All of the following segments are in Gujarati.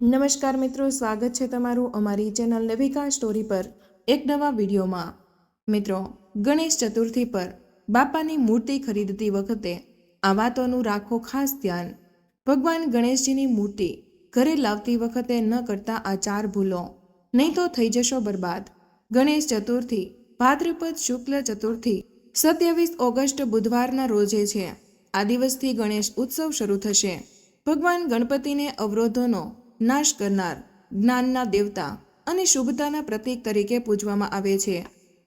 નમસ્કાર મિત્રો, સ્વાગત છે તમારું અમારી ચેનલ નવિકા સ્ટોરી પર એક નવા વિડીયોમાં। મિત્રો, ગણેશ ચતુર્થી પર બાપાની મૂર્તિ ખરીદતી વખતે આ વાતોનું રાખો ખાસ ધ્યાન। ભગવાન ગણેશજીની મૂર્તિ ઘરે લાવતી વખતે ન કરતા આ 4 ભૂલો, નહીં તો થઈ જશો બરબાદ। ગણેશ ચતુર્થી ભાદ્રપદ શુક્લ ચતુર્થી 27 ઓગસ્ટ બુધવારના રોજે છે। આ દિવસથી ગણેશ ઉત્સવ શરૂ થશે। ભગવાન ગણપતિને અવરોધોનો નાશ કરનાર, જ્ઞાનના દેવતા અને શુભતાના પ્રતીક તરીકે પૂજવામાં આવે છે।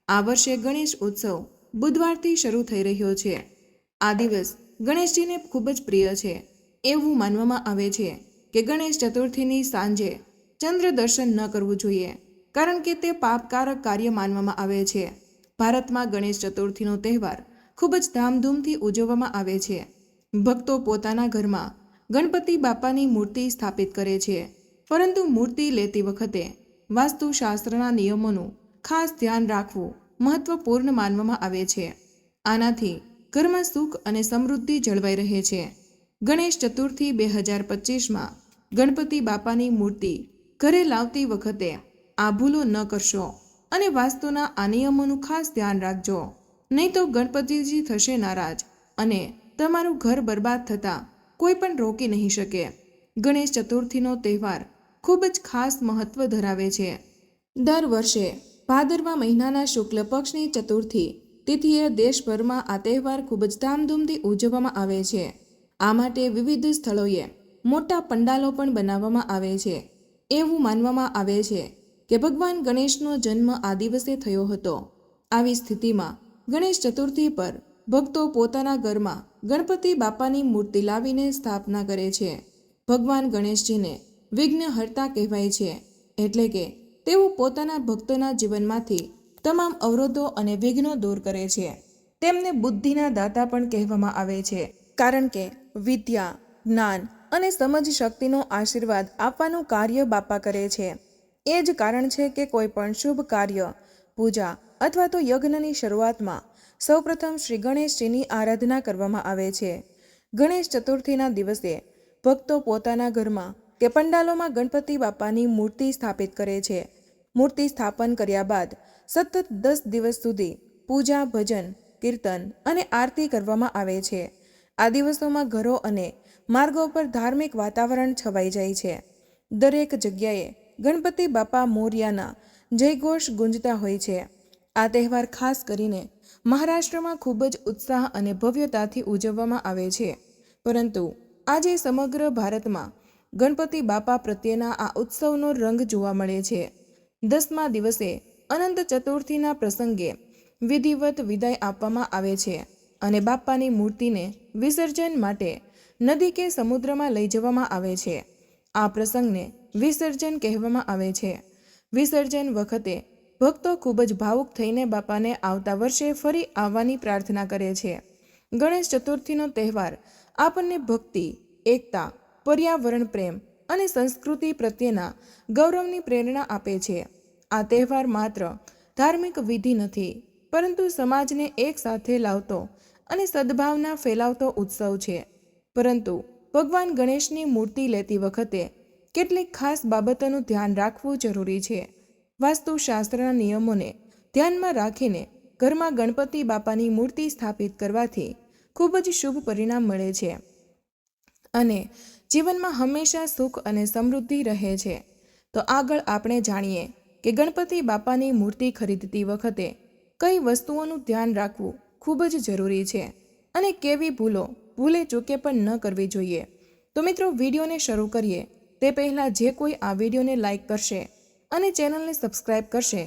આ વર્ષે ગણેશ ઉત્સવ બુધવારથી શરૂ થઈ રહ્યો છે। આ દિવસ ગણેશજીને ખૂબ જ પ્રિય છે। એવું માનવામાં આવે છે કે ગણેશ ચતુર્થીની સાંજે ચંદ્ર દર્શન ન કરવું જોઈએ, કારણ કે તે પાપકારક કાર્ય માનવામાં આવે છે। ભારતમાં ગણેશ ચતુર્થીનો તહેવાર ખૂબ જ ધામધૂમથી ઉજવવામાં આવે છે। ભક્તો પોતાના ઘરમાં ગણપતિ બાપાની મૂર્તિ સ્થાપિત કરે છે, પરંતુ મૂર્તિ લેતી વખતે વાસ્તુશાસ્ત્રના નિયમોનું ખાસ ધ્યાન રાખવું મહત્વપૂર્ણ માનવામાં આવે છે। આનાથી ઘરમાં સુખ અને સમૃદ્ધિ જળવાઈ રહે છે। ગણેશ ચતુર્થી 2025માં ગણપતિ બાપાની મૂર્તિ ઘરે લાવતી વખતે આ ભૂલો ન કરશો અને વાસ્તુના આ નિયમોનું ખાસ ધ્યાન રાખજો, નહીં તો ગણપતિજી થશે નારાજ અને તમારું ઘર બરબાદ થતાં કોઈ પણ રોકી નહીં શકે। ગણેશ ચતુર્થીનો તહેવાર ખૂબ જ ખાસ મહત્વ ધરાવે છે। દર વર્ષે ભાદરવા મહિનાના શુક્લ પક્ષની ચતુર્થી તિથિએ દેશભરમાં આ તહેવાર ખૂબ જ ધામધૂમથી ઉજવવામાં આવે છે। આ માટે વિવિધ સ્થળોએ મોટા પંડાલો પણ બનાવવામાં આવે છે। એવું માનવામાં આવે છે કે ભગવાન ગણેશનો જન્મ આ દિવસે થયો હતો। આવી સ્થિતિમાં ગણેશ ચતુર્થી પર ભક્તો પોતાના ઘરમાં ગણપતિ બાપાની મૂર્તિ લાવીને સ્થાપના કરે છે। ભગવાન ગણેશજીને વિઘ્નહર્તા કહેવાય છે, એટલે કે તેઓ પોતાના ભક્તોના જીવનમાંથી તમામ અવરોધો અને વિઘ્નો દૂર કરે છે। તેમને બુદ્ધિના દાતા પણ કહેવામાં આવે છે, કારણ કે વિદ્યા, જ્ઞાન અને સમજ શક્તિનો આશીર્વાદ આપવાનું કાર્ય બાપા કરે છે। એ જ કારણ છે કે કોઈ પણ શુભ કાર્ય, પૂજા અથવા તો યજ્ઞની શરૂઆતમાં સૌપ્રથમ શ્રી ગણેશજીની આરાધના કરવામાં આવે છે। ગણેશ ચતુર્થીના દિવસે ભક્તો પોતાના ઘરમાં કે પંડાલોમાં ગણપતિ બાપાની મૂર્તિ સ્થાપિત કરે છે। મૂર્તિ સ્થાપન કર્યા બાદ સતત 10 દિવસ સુધી પૂજા, ભજન, કીર્તન અને આરતી કરવામાં આવે છે। આ દિવસોમાં ઘરો અને માર્ગો પર ધાર્મિક વાતાવરણ છવાઈ જાય છે। દરેક જગ્યાએ ગણપતિ બાપા મોર્યાના જયઘોષ ગુંજતા હોય છે। આ તહેવાર ખાસ કરીને મહારાષ્ટ્રમાં ખૂબ જ ઉત્સાહ અને ભવ્યતાથી ઉજવવામાં આવે છે, પરંતુ આજે સમગ્ર ભારતમાં ગણપતિ બાપા પ્રત્યેના આ ઉત્સવનો રંગ જોવા મળે છે। 10મા દિવસે અનંત ચતુર્થીના પ્રસંગે વિધિવત વિદાય આપવામાં આવે છે અને બાપાની મૂર્તિને વિસર્જન માટે નદી કે સમુદ્રમાં લઈ જવામાં આવે છે। આ પ્રસંગને વિસર્જન કહેવામાં આવે છે। વિસર્જન વખતે ભક્તો ખૂબ જ ભાવુક થઈને બાપાને આવતા વર્ષે ફરી આવવાની પ્રાર્થના કરે છે। ગણેશ ચતુર્થીનો તહેવાર આપણને ભક્તિ, એકતા, પર્યાવરણ પ્રેમ અને સંસ્કૃતિ પ્રત્યેના ગૌરવની પ્રેરણા આપે છે। આ તહેવાર માત્ર ધાર્મિક વિધિ નથી, પરંતુ સમાજને એક સાથે લાવતો અને સદ્ભાવના ફેલાવતો ઉત્સવ છે। પરંતુ ભગવાન ગણેશની મૂર્તિ લેતી વખતે કેટલીક ખાસ બાબતોનું ધ્યાન રાખવું જરૂરી છે। વાસ્તુશાસ્ત્રના નિયમોને ધ્યાનમાં રાખીને ઘરમાં ગણપતિ બાપાની મૂર્તિ સ્થાપિત કરવાથી ખૂબ જ શુભ પરિણામ મળે છે અને જીવનમાં હંમેશા સુખ અને સમૃદ્ધિ રહે છે। તો આગળ આપણે જાણીએ કે ગણપતિ બાપાની મૂર્તિ ખરીદતી વખતે કઈ વસ્તુઓનું ધ્યાન રાખવું ખૂબ જ જરૂરી છે અને કેવી ભૂલો ભૂલે ચૂકે પણ ન કરવી જોઈએ। તો મિત્રો, વિડીયોને શરૂ કરીએ તે પહેલાં જે કોઈ આ વિડીયોને લાઈક કરશે અને ચેનલને સબસ્ક્રાઈબ કરશે,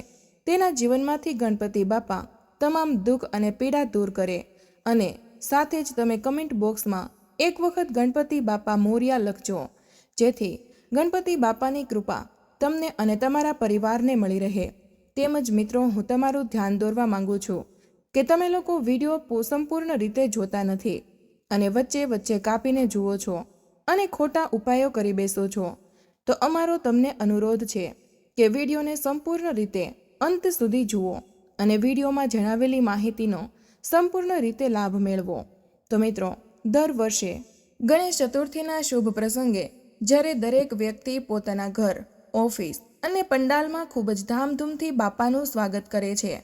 તેના જીવનમાંથી ગણપતિ બાપા તમામ દુઃખ અને પીડા દૂર કરે અને સાથે જ તમે કમેન્ટ બોક્સમાં એક વખત ગણપતિ બાપા મોર્યા લખજો, જેથી ગણપતિ બાપાની કૃપા તમને અને તમારા પરિવારને મળી રહે। તેમજ મિત્રો, હું તમારું ધ્યાન દોરવા માંગુ છું કે તમે લોકો વિડીયો સંપૂર્ણ રીતે જોતા નથી અને વચ્ચે વચ્ચે કાપીને જુઓ છો અને ખોટા ઉપાયો કરી બેસો છો। તો અમારો તમને અનુરોધ છે કે વિડીયોને સંપૂર્ણ રીતે અંત સુધી જુઓ અને વિડીયોમાં જણાવેલી માહિતીનો સંપૂર્ણ રીતે લાભ મેળવો। તો મિત્રો, દર વર્ષે ગણેશ ચતુર્થીના શુભ પ્રસંગે જ્યારે દરેક વ્યક્તિ પોતાના ઘર, ઓફિસ અને પંડાલમાં ખૂબ જ ધામધૂમથી બાપાનું સ્વાગત કરે છે.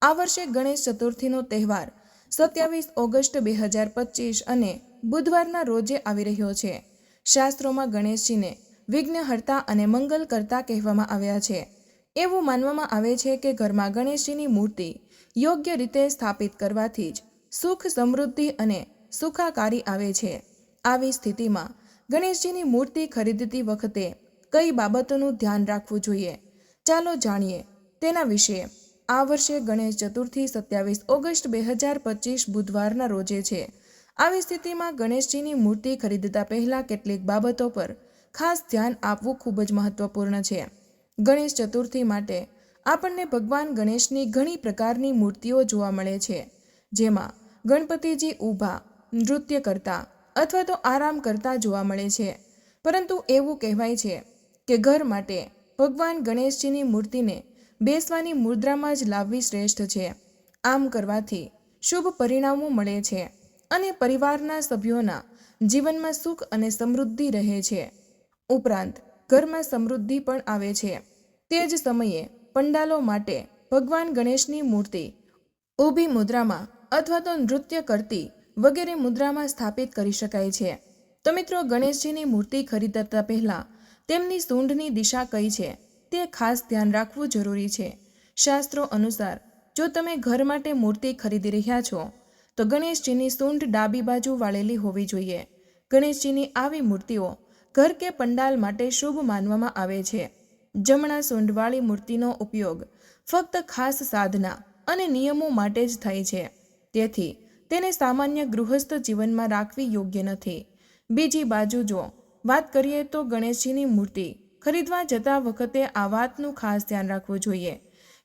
આ વર્ષે ગણેશ ચતુર્થીનો તહેવાર 27 ઓગસ્ટ 2025 અને બુધવારના રોજે આવી રહ્યો છે. શાસ્ત્રોમાં ગણેશજીને વિઘ્નહર્તા અને મંગલકર્તા કહેવામાં આવ્યા છે. એવું માનવામાં આવે છે કે ઘરમાં ગણેશજીની મૂર્તિ યોગ્ય રીતે સ્થાપિત કરવાથી જ સુખ, સમૃદ્ધિ અને સુખાકારી આવે છે. આવી સ્થિતિમાં ગણેશજીની મૂર્તિ ખરીદતી વખતે કઈ બાબતોનું ધ્યાન રાખવું જોઈએ, ચાલો જાણીએ તેના વિશે. આ વર્ષે ગણેશ ચતુર્થી 27 ઓગસ્ટ 2025 બુધવારના રોજે છે. આવી સ્થિતિમાં ગણેશજીની મૂર્તિ ખરીદતા પહેલા કેટલીક બાબતો પર ખાસ ધ્યાન આપવું ખૂબ જ મહત્વપૂર્ણ છે. ગણેશ ચતુર્થી માટે આપણને ભગવાન ગણેશની ઘણી પ્રકારની મૂર્તિઓ જોવા મળે છે, જેમાં ગણપતિજી ઊભા, નૃત્ય કરતા અથવા તો આરામ કરતા જોવા મળે છે. પરંતુ એવું કહેવાય છે કે ઘર માટે ભગવાન ગણેશજીની મૂર્તિને બેસવાની મુદ્રામાં જ લાવવી શ્રેષ્ઠ છે. આમ કરવાથી શુભ પરિણામો મળે છે અને પરિવારના સભ્યોના જીવનમાં સુખ અને સમૃદ્ધિ રહે છે. ઉપરાંત ઘરમાં સમૃદ્ધિ પણ આવે છે. તે જ સમયે પંડાલો માટે ભગવાન ગણેશની મૂર્તિ ઊભી મુદ્રામાં અથવા તો નૃત્ય કરતી વગેરે મુદ્રામાં સ્થાપિત કરી શકાય છે. તો મિત્રો, ગણેશજીની મૂર્તિ ખરીદતા પહેલા તેમની સૂંઢની દિશા કઈ છે તે ખાસ ધ્યાન રાખવું જરૂરી છે. શાસ્ત્રો અનુસાર જો તમે ઘર માટે મૂર્તિ ખરીદી રહ્યા છો તો ગણેશજીની સૂંઢ ડાબી બાજુ વાળેલી હોવી જોઈએ. ગણેશજીની આવી મૂર્તિઓ ઘર કે પંડાલ માટે શુભ માનવામાં આવે છે. જમણા સૂંઢવાળી મૂર્તિનો ઉપયોગ ફક્ત ખાસ સાધના અને નિયમો માટે જ થાય છે. તેથી તેને સામાન્ય ગૃહસ્થ જીવનમાં રાખવી યોગ્ય નથી. બીજી બાજુ જો વાત કરીએ તો ગણેશજીની મૂર્તિ ખરીદવા જતા વખતે આ વાતનું ખાસ ધ્યાન રાખવું જોઈએ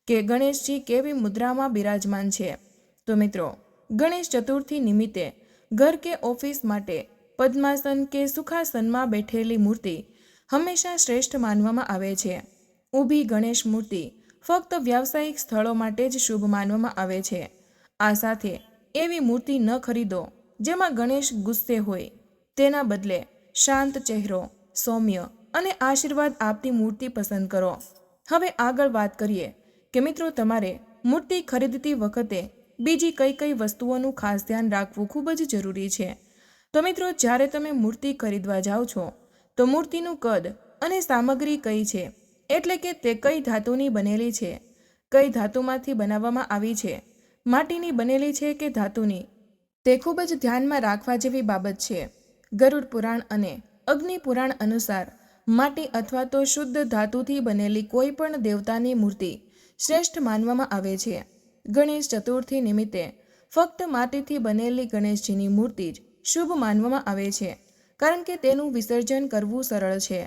કે ગણેશજી કેવી મુદ્રામાં બિરાજમાન છે. તો મિત્રો, ગણેશ ચતુર્થી નિમિત્તે ઘર કે ઓફિસ માટે પદ્માસન કે સુખાસનમાં બેઠેલી મૂર્તિ હંમેશા શ્રેષ્ઠ માનવામાં આવે છે. ઊભી ગણેશ મૂર્તિ ફક્ત વ્યાવસાયિક સ્થળો માટે જ શુભ માનવામાં આવે છે. આ સાથે એવી મૂર્તિ ન ખરીદો જેમાં ગણેશ ગુસ્સે હોય. તેના બદલે શાંત ચહેરો, સૌમ્ય અને આશીર્વાદ આપતી મૂર્તિ પસંદ કરો. હવે આગળ વાત કરીએ કે મિત્રો, તમારે મૂર્તિ ખરીદતી વખતે બીજી કઈ કઈ વસ્તુઓનું ખાસ ધ્યાન રાખવું ખૂબ જ જરૂરી છે. તો મિત્રો, જ્યારે તમે મૂર્તિ ખરીદવા જાઓ છો તો મૂર્તિનું કદ અને સામગ્રી કઈ છે, એટલે કે તે કઈ ધાતુની બનેલી છે, કઈ ધાતુમાંથી બનાવવામાં આવી છે, માટીની બનેલી છે કે ધાતુની, તે ખૂબ જ ધ્યાનમાં રાખવા જેવી બાબત છે. ગરુડ પુરાણ અને અગ્નિ પુરાણ અનુસાર માટી અથવા તો શુદ્ધ ધાતુથી બનેલી કોઈ પણ દેવતાની મૂર્તિ શ્રેષ્ઠ માનવામાં આવે છે. ગણેશ ચતુર્થી નિમિત્તે ફક્ત માટીથી બનેલી ગણેશજીની મૂર્તિ જ શુભ માનવામાં આવે છે, કારણ કે તેનું વિસર્જન કરવું સરળ છે.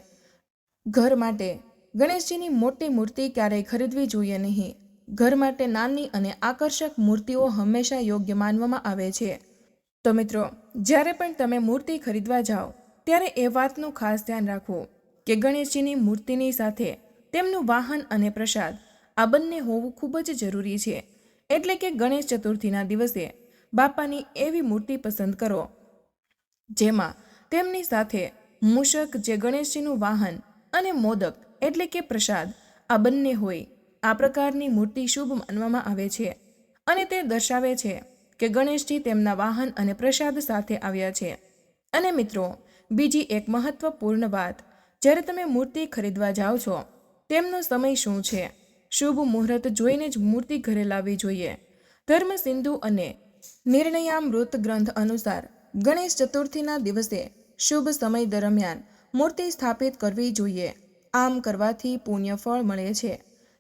ઘર માટે ગણેશજીની મોટી મૂર્તિ ક્યારેય ખરીદવી જોઈએ નહીં. ઘર માટે નાની અને આકર્ષક મૂર્તિઓ હંમેશા યોગ્ય માનવામાં આવે છે. તો મિત્રો, જ્યારે પણ તમે મૂર્તિ ખરીદવા જાઓ ત્યારે એ વાતનું ખાસ ધ્યાન રાખવું કે ગણેશજીની મૂર્તિની સાથે તેમનું વાહન અને પ્રસાદ આ બંને હોવું ખૂબ જ જરૂરી છે. એટલે કે ગણેશ ચતુર્થીના દિવસે બાપાની એવી મૂર્તિ પસંદ કરો જેમાં તેમની સાથે મૂષક, જે ગણેશજીનું વાહન, અને મોદક એટલે કે પ્રસાદ આ બંને હોય. આ પ્રકારની મૂર્તિ શુભ માનવામાં આવે છે અને તે દર્શાવે છે કે ગણેશજી તેમના વાહન અને પ્રસાદ સાથે આવ્યા છે. અને મિત્રો, બીજી એક મહત્વપૂર્ણ વાત, જ્યારે તમે મૂર્તિ ખરીદવા જાઓ છો તેમનો સમય શું છે. શુભ મુહૂર્ત જોઈને જ મૂર્તિ ઘરે લાવવી જોઈએ. ધર્મસિંધુ અને નિર્ણયામૃત ગ્રંથ અનુસાર ગણેશ ચતુર્થીના દિવસે શુભ સમય દરમિયાન મૂર્તિ સ્થાપિત કરવી જોઈએ. આમ કરવાથી પુણ્ય ફળ મળે છે.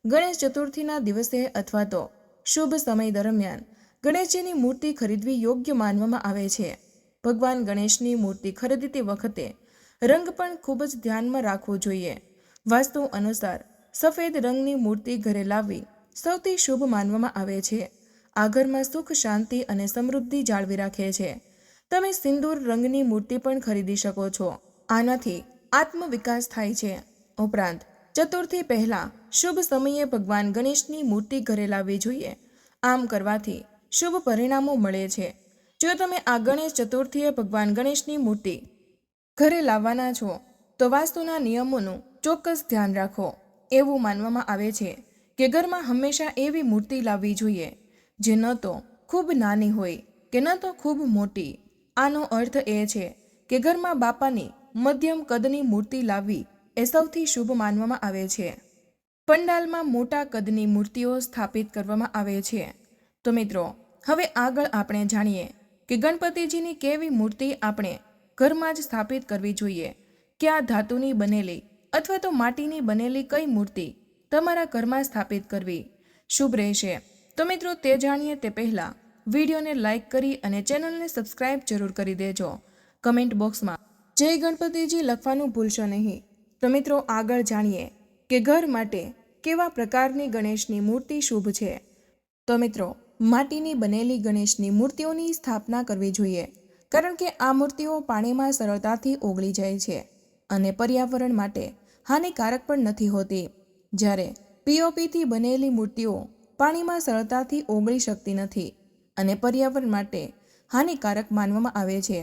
ગણેશ ચતુર્થીના દિવસે અથવા તો શુભ સમય દરમિયાન ગણેશજીની મૂર્તિ ખરીદવી યોગ્ય માનવામાં આવે છે. ભગવાન ગણેશની મૂર્તિ ખરીદતી વખતે રંગ પણ ખૂબ જ ધ્યાનમાં રાખવો જોઈએ. વાસ્તુ અનુસાર સફેદ રંગની મૂર્તિ ઘરે લાવવી સૌથી શુભ માનવામાં આવે છે. આ ઘરમાં સુખ, શાંતિ અને સમૃદ્ધિ જાળવી રાખે છે. તમે સિંદૂર રંગની મૂર્તિ પણ ખરીદી શકો છો. આનાથી આત્મવિકાસ થાય છે. ઉપરાંત ચતુર્થી પહેલા શુભ સમયે ભગવાન ગણેશની મૂર્તિ ઘરે લાવવી જોઈએ. આમ કરવાથી શુભ પરિણામો મળે છે. જો તમે આ ગણેશ ચતુર્થીએ ભગવાન ગણેશની મૂર્તિ ઘરે લાવવાના છો તો વાસ્તુના નિયમોનું ચોક્કસ ધ્યાન રાખો. એવું માનવામાં આવે છે કે ઘરમાં હંમેશા એવી મૂર્તિ લાવવી જોઈએ જે ન તો ખૂબ નાની હોય કે ન તો ખૂબ મોટી. આનો અર્થ એ છે કે ઘરમાં બાપાની મધ્યમ કદની મૂર્તિ લાવવી એ સૌથી શુભ માનવામાં આવે છે. પંડાલમાં મોટા કદની મૂર્તિઓ સ્થાપિત કરવામાં આવે છે. તો મિત્રો, હવે આગળ આપણે જાણીએ કે ગણપતિજીની કેવી મૂર્તિ આપણે ઘરમાં જ સ્થાપિત કરવી જોઈએ. કયા ધાતુની બનેલી અથવા તો માટીની બનેલી કઈ મૂર્તિ તમારા ઘરમાં સ્થાપિત કરવી શુભ રહેશે? તો મિત્રો, તે જાણીએ તે પહેલાં વિડીયોને લાઇક કરી અને ચેનલને સબસ્ક્રાઇબ જરૂર કરી દેજો. કમેન્ટ બોક્સમાં જય ગણપતિજી લખવાનું ભૂલશો નહીં. તો મિત્રો, આગળ જાણીએ કે ઘર માટે કેવા પ્રકારની ગણેશની મૂર્તિ શુભ છે. તો મિત્રો, માટીની બનેલી ગણેશની મૂર્તિઓની સ્થાપના કરવી જોઈએ, કારણ કે આ મૂર્તિઓ પાણીમાં સરળતાથી ઓગળી જાય છે અને પર્યાવરણ માટે હાનિકારક પણ નથી હોતી. જ્યારે પીઓપીથી બનેલી મૂર્તિઓ પાણીમાં સરળતાથી ઓગળી શકતી નથી અને પર્યાવરણ માટે હાનિકારક માનવામાં આવે છે.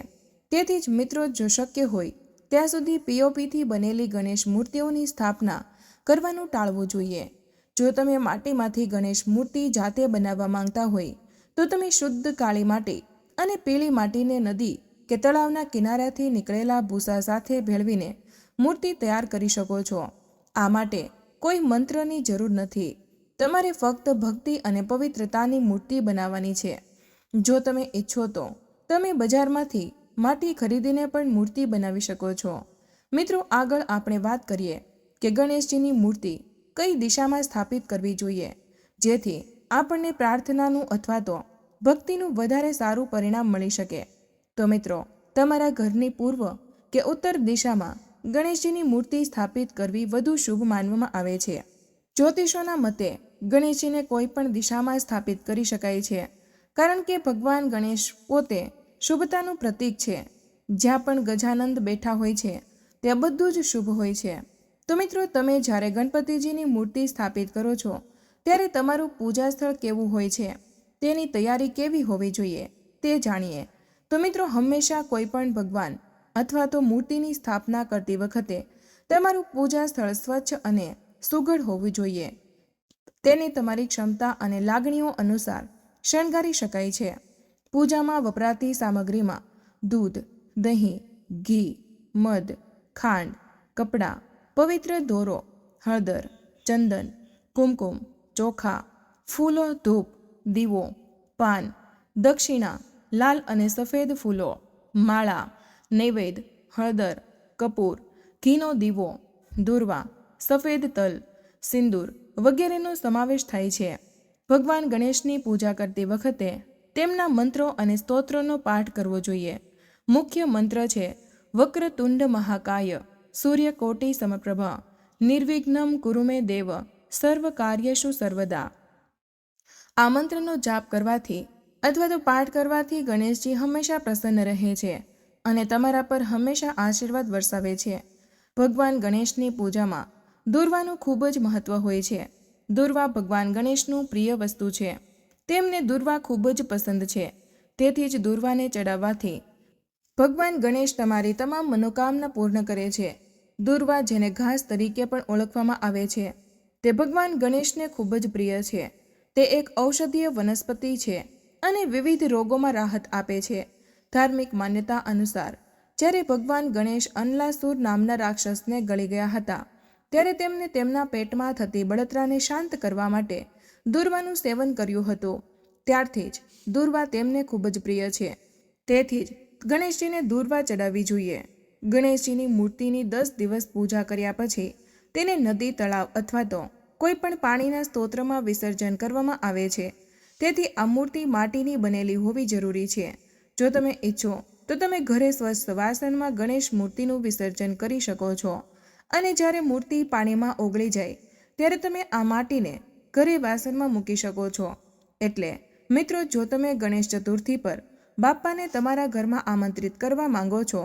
તેથી જ મિત્રો, જો શક્ય હોય ત્યાં સુધી પીઓપીથી બનેલી ગણેશ મૂર્તિઓની સ્થાપના કરવાનું ટાળવું જોઈએ. જો તમે માટીમાંથી ગણેશ મૂર્તિ જાતે બનાવવા માંગતા હોય તો તમે શુદ્ધ કાળી માટી અને પીળી માટીને નદી કે તળાવના કિનારાથી નીકળેલા ભૂસા સાથે ભેળવીને મૂર્તિ તૈયાર કરી શકો છો. આ માટે કોઈ મંત્રની જરૂર નથી. તમારે ફક્ત ભક્તિ અને પવિત્રતાની મૂર્તિ બનાવવાની છે. જો તમે ઈચ્છો તો તમે બજારમાંથી માટી ખરીદીને પણ મૂર્તિ બનાવી શકો છો. મિત્રો, આગળ આપણે વાત કરીએ કે ગણેશજીની મૂર્તિ કઈ દિશામાં સ્થાપિત કરવી જોઈએ જેથી આપણને પ્રાર્થનાનું અથવા તો ભક્તિનું વધારે સારું પરિણામ મળી શકે. તો મિત્રો, તમારા ઘરની પૂર્વ કે ઉત્તર દિશામાં ગણેશજીની મૂર્તિ સ્થાપિત કરવી વધુ શુભ માનવામાં આવે છે. જ્યોતિષોના મતે ગણેશજીને કોઈ પણ દિશામાં સ્થાપિત કરી શકાય છે, કારણ કે ભગવાન ગણેશ પોતે શુભતાનું પ્રતીક છે. જ્યાં પણ ગજાનંદ બેઠા હોય છે ત્યાં બધું જ શુભ હોય છે. તો મિત્રો, તમે જ્યારે ગણપતિજીની મૂર્તિ સ્થાપિત કરો છો ત્યારે તમારું પૂજા સ્થળ કેવું હોય છે, તેની તૈયારી કેવી હોવી જોઈએ તે જાણીએ. તો મિત્રો, હંમેશા કોઈ પણ ભગવાન અથવા તો મૂર્તિની સ્થાપના કરતી વખતે તમારું પૂજા સ્થળ સ્વચ્છ અને સુઘડ હોવું જોઈએ. તેને તમારી ક્ષમતા અને લાગણીઓ અનુસાર શણગારી શકાય છે. પૂજામાં વપરાતી સામગ્રીમાં દૂધ, દહીં, ઘી, મધ, ખાંડ, કપડાં, પવિત્ર દોરો, હળદર, ચંદન, કુમકુમ, ચોખા, ફૂલો, ધૂપ, દીવો, પાન, દક્ષિણા, લાલ અને સફેદ ફૂલો, માળા, નૈવેદ્ય, હળદર, કપૂર, ઘીનો દીવો, દૂર્વા, સફેદ તલ, સિંદૂર વગેરેનો સમાવેશ થાય છે. ભગવાન ગણેશની પૂજા કરતી વખતે તેમના મંત્રો અને સ્તોત્રોનો પાઠ કરવો જોઈએ. મુખ્ય મંત્ર છે વક્રતુંડ મહાકાય સૂર્યકોટી સમપ્રભા નિર્વિઘ્નમ કુરુ મે દેવ સર્વ કાર્યેષુ સર્વદા. આ મંત્રનો જાપ કરવાથી અથવા તો પાઠ કરવાથી ગણેશજી હંમેશા પ્રસન્ન રહે છે અને તમારા પર હંમેશા આશીર્વાદ વરસાવે છે. ભગવાન ગણેશની પૂજામાં દૂર્વાનું ખૂબ જ મહત્વ હોય છે. દૂર્વા ભગવાન ગણેશનું પ્રિય વસ્તુ છે. તેમને દૂર્વા ખૂબ જ પસંદ છે. તેથી જ દૂર્વાને ચડાવવાથી ભગવાન ગણેશ તમારી તમામ મનોકામના પૂર્ણ કરે છે. દૂર્વા, જેને ઘાસ તરીકે પણ ઓળખવામાં આવે છે, તે ભગવાન ગણેશને ખૂબ જ પ્રિય છે. તે એક ઔષધીય વનસ્પતિ છે અને વિવિધ રોગોમાં રાહત આપે છે. ધાર્મિક માન્યતા અનુસાર જ્યારે ભગવાન ગણેશ અનલાસુર નામના રાક્ષસને ગળી ગયા હતા ત્યારે તેમને તેમના પેટમાં થતી બળતરાને શાંત કરવા માટે દૂર્વાનું સેવન કર્યું હતું. ત્યારથી જ દૂર્વા તેમને ખૂબ જ પ્રિય છે. તેથી જ ગણેશજીને દૂર્વા ચડાવવી જોઈએ. ગણેશજીની મૂર્તિની 10 દિવસ પૂજા કર્યા પછી તેને નદી, તળાવ અથવા તો કોઈ પણ પાણીના સ્ત્રોતમાં વિસર્જન કરવામાં આવે છે. તેથી આ મૂર્તિ માટીની બનેલી હોવી જરૂરી છે. જો તમે ઈચ્છો તો તમે ઘરે સ્વચ્છ વાસણમાં ગણેશ મૂર્તિનું વિસર્જન કરી શકો છો અને જ્યારે મૂર્તિ પાણીમાં ઓગળી જાય ત્યારે તમે આ માટીને ઘરે વાસણમાં મૂકી શકો છો. એટલે મિત્રો, જો તમે ગણેશ ચતુર્થી પર બાપ્પાને તમારા ઘરમાં આમંત્રિત કરવા માંગો છો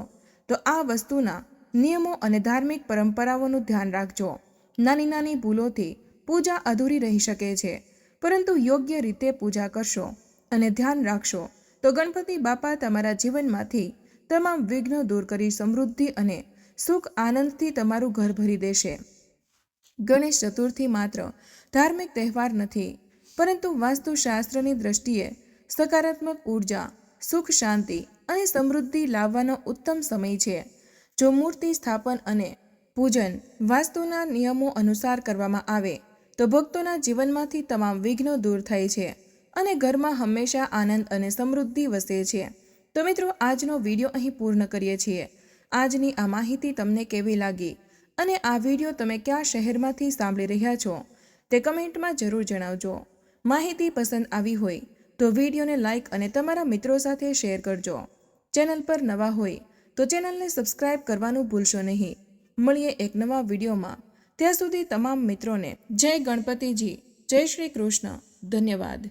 તો આ વસ્તુના નિયમો અને ધાર્મિક પરંપરાઓનું ધ્યાન રાખજો. નાની નાની ભૂલોથી પૂજા અધૂરી રહી શકે છે, પરંતુ યોગ્ય રીતે પૂજા કરશો અને ધ્યાન રાખશો તો ગણપતિ બાપા તમારા જીવનમાંથી તમામ વિઘ્નો દૂર કરી સમૃદ્ધિ અને સુખ આનંદથી તમારું ઘર ભરી દેશે. ગણેશ ચતુર્થી માત્ર ધાર્મિક તહેવાર નથી, પરંતુ વાસ્તુશાસ્ત્રની દ્રષ્ટિએ સકારાત્મક ઉર્જા, સુખ, શાંતિ અને સમૃદ્ધિ લાવવાનો ઉત્તમ સમય છે. જો મૂર્તિ સ્થાપન અને પૂજન વાસ્તુના નિયમો અનુસાર કરવામાં આવે તો ભક્તોના જીવનમાંથી તમામ વિઘ્નો દૂર થાય છે અને ઘરમાં હંમેશા આનંદ અને સમૃદ્ધિ વસે છે. તો મિત્રો, આજનો વિડીયો અહીં પૂર્ણ કરીએ છીએ. આજની આ માહિતી તમને કેવી લાગી અને આ વિડીયો તમે કયા શહેરમાંથી સાંભળી રહ્યા છો તે કમેન્ટમાં જરૂર જણાવજો. માહિતી પસંદ આવી હોય તો વિડીયોને લાઇક અને તમારા મિત્રો સાથે શેર કરજો. ચેનલ પર નવા હોય તો ચેનલને સબસ્ક્રાઇબ કરવાનું ભૂલશો નહીં. મળીએ એક નવા વિડીયોમાં. ત્યાં સુધી તમામ મિત્રોને જય ગણપતિજી, જય શ્રી કૃષ્ણ. ધન્યવાદ.